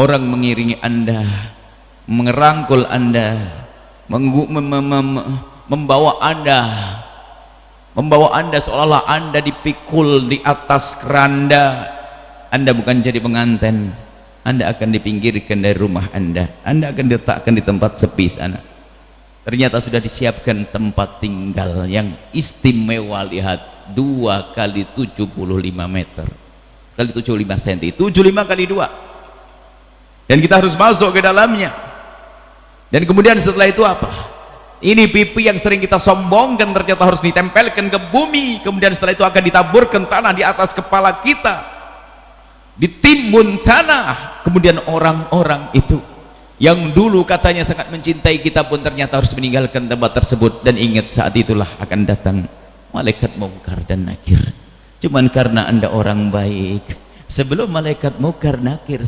orang mengiringi Anda, mengerangkul Anda, membawa Anda seolah-olah Anda dipikul di atas keranda. Anda bukan jadi pengantin, Anda akan dipinggirkan dari rumah Anda akan diletakkan di tempat sepi sana. Ternyata sudah disiapkan tempat tinggal yang istimewa. Lihat, 2 kali 75 meter kali 75 cm, 75 kali 2, dan kita harus masuk ke dalamnya. Dan kemudian setelah itu apa? Ini pipi yang sering kita sombongkan ternyata harus ditempelkan ke bumi. Kemudian setelah itu akan ditaburkan tanah di atas kepala kita, ditimbun tanah. Kemudian orang-orang itu yang dulu katanya sangat mencintai kita pun ternyata harus meninggalkan tempat tersebut. Dan ingat, saat itulah akan datang malaikat mungkar dan nakir. Cuman karena Anda orang baik, sebelum malaikat mungkar nakir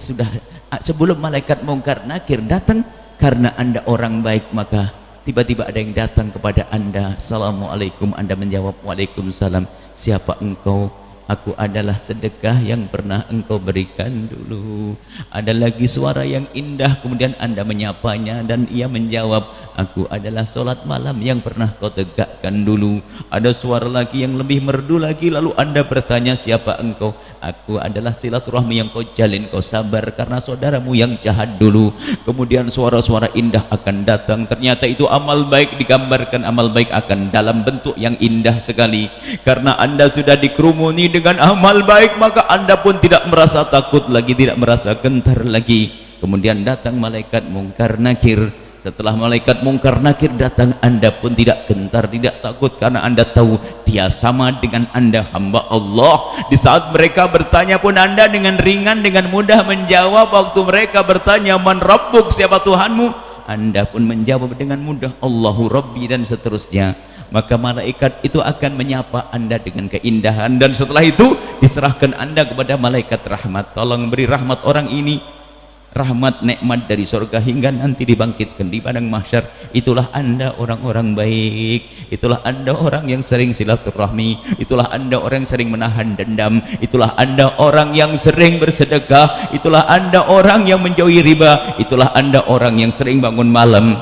datang, karena Anda orang baik, maka tiba-tiba ada yang datang kepada Anda. Assalamualaikum. Anda menjawab, waalaikumsalam. Siapa engkau? Aku adalah sedekah yang pernah engkau berikan dulu. Ada lagi suara yang indah, kemudian Anda menyapanya dan ia menjawab, aku adalah solat malam yang pernah kau tegakkan dulu. Ada suara lagi yang lebih merdu lagi, lalu Anda bertanya, siapa engkau? Aku adalah silaturahmi yang kau jalin, kau sabar karena saudaramu yang jahat dulu. Kemudian suara-suara indah akan datang. Ternyata itu amal baik digambarkan, amal baik akan dalam bentuk yang indah sekali. Karena Anda sudah dikerumuni dengan amal baik, maka Anda pun tidak merasa takut lagi, tidak merasa gentar lagi. Kemudian datang malaikat mungkar nakir. Setelah malaikat mungkar nakir datang, Anda pun tidak gentar, tidak takut, karena Anda tahu dia sama dengan Anda, hamba Allah. Di saat mereka bertanya pun Anda dengan ringan, dengan mudah menjawab. Waktu mereka bertanya, man rabbuk, siapa Tuhanmu? Anda pun menjawab dengan mudah, Allahu Rabbi, dan seterusnya. Maka malaikat itu akan menyapa Anda dengan keindahan, dan setelah itu diserahkan Anda kepada malaikat rahmat. Tolong beri rahmat orang ini, rahmat nikmat dari surga hingga nanti dibangkitkan di padang mahsyar. Itulah Anda orang-orang baik, itulah Anda orang yang sering silaturahmi, itulah Anda orang yang sering menahan dendam, itulah Anda orang yang sering bersedekah, itulah Anda orang yang menjauhi riba, itulah Anda orang yang sering bangun malam,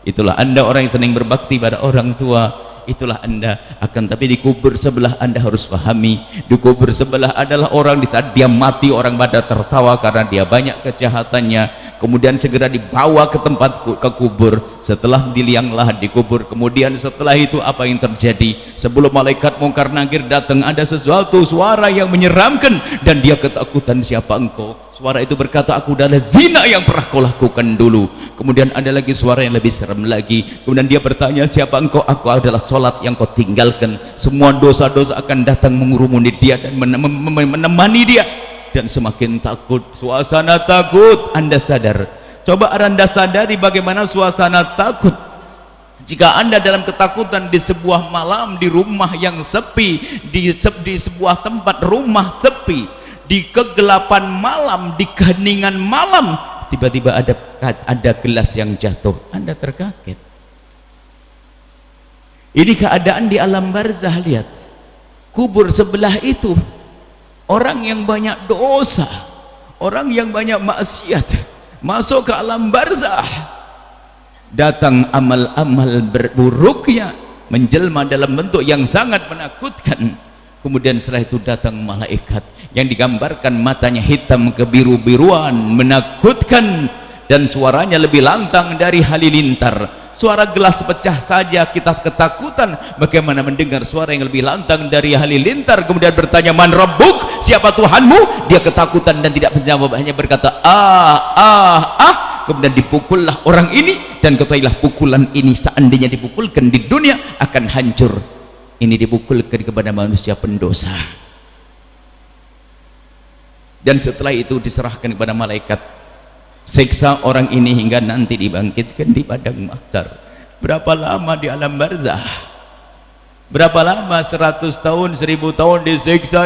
itulah Anda orang yang sering berbakti pada orang tua. Itulah Anda. Akan tapi di kubur sebelah Anda harus pahami, di kubur sebelah adalah orang di saat dia mati orang pada tertawa karena dia banyak kejahatannya. Kemudian segera dibawa ke tempat ke kubur. Setelah dilianglah di kubur. Kemudian setelah itu apa yang terjadi? Sebelum malaikat mungkar nakir datang, ada sesuatu suara yang menyeramkan dan dia ketakutan. Siapa engkau? Suara itu berkata, aku adalah zina yang pernah kau lakukan dulu. Kemudian ada lagi suara yang lebih serem lagi. Kemudian dia bertanya, siapa engkau? Aku adalah solat yang kau tinggalkan. Semua dosa-dosa akan datang mengurumuni dia dan menemani dia. Dan semakin takut, suasana takut. Anda sadar, coba Anda sadari bagaimana suasana takut jika Anda dalam ketakutan di sebuah malam, di rumah yang sepi, di sebuah tempat rumah sepi, di kegelapan malam, di keheningan malam, tiba-tiba ada gelas yang jatuh. Anda terkaget. Ini keadaan di alam barzah. Lihat, kubur sebelah itu orang yang banyak dosa, orang yang banyak maksiat masuk ke alam barzah. Datang amal-amal buruknya menjelma dalam bentuk yang sangat menakutkan. Kemudian setelah itu datang malaikat yang digambarkan matanya hitam kebiru-biruan, menakutkan, dan suaranya lebih lantang dari halilintar. Suara gelas pecah saja kita ketakutan, bagaimana mendengar suara yang lebih lantang dari halilintar. Kemudian bertanya, man rabbuk, siapa Tuhanmu? Dia ketakutan dan tidak menjawab, hanya berkata kemudian dipukullah orang ini. Dan ketahuilah pukulan ini seandainya dipukulkan di dunia akan hancur. Ini dipukulkan kepada manusia pendosa, dan setelah itu diserahkan kepada malaikat. Siksa orang ini hingga nanti dibangkitkan di padang mahsyar. Berapa lama di alam barzah? Berapa lama? 100 tahun, 1000 tahun disiksa.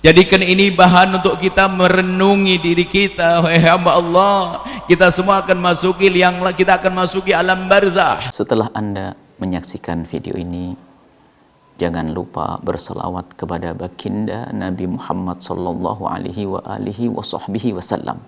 Jadikan ini bahan untuk kita merenungi diri kita. Wahai hamba Allah, kita semua akan masuki alam barzah. Setelah Anda menyaksikan video ini, Jangan lupa berselawat kepada baginda Nabi Muhammad sallallahu alaihi wa alihi wasallam.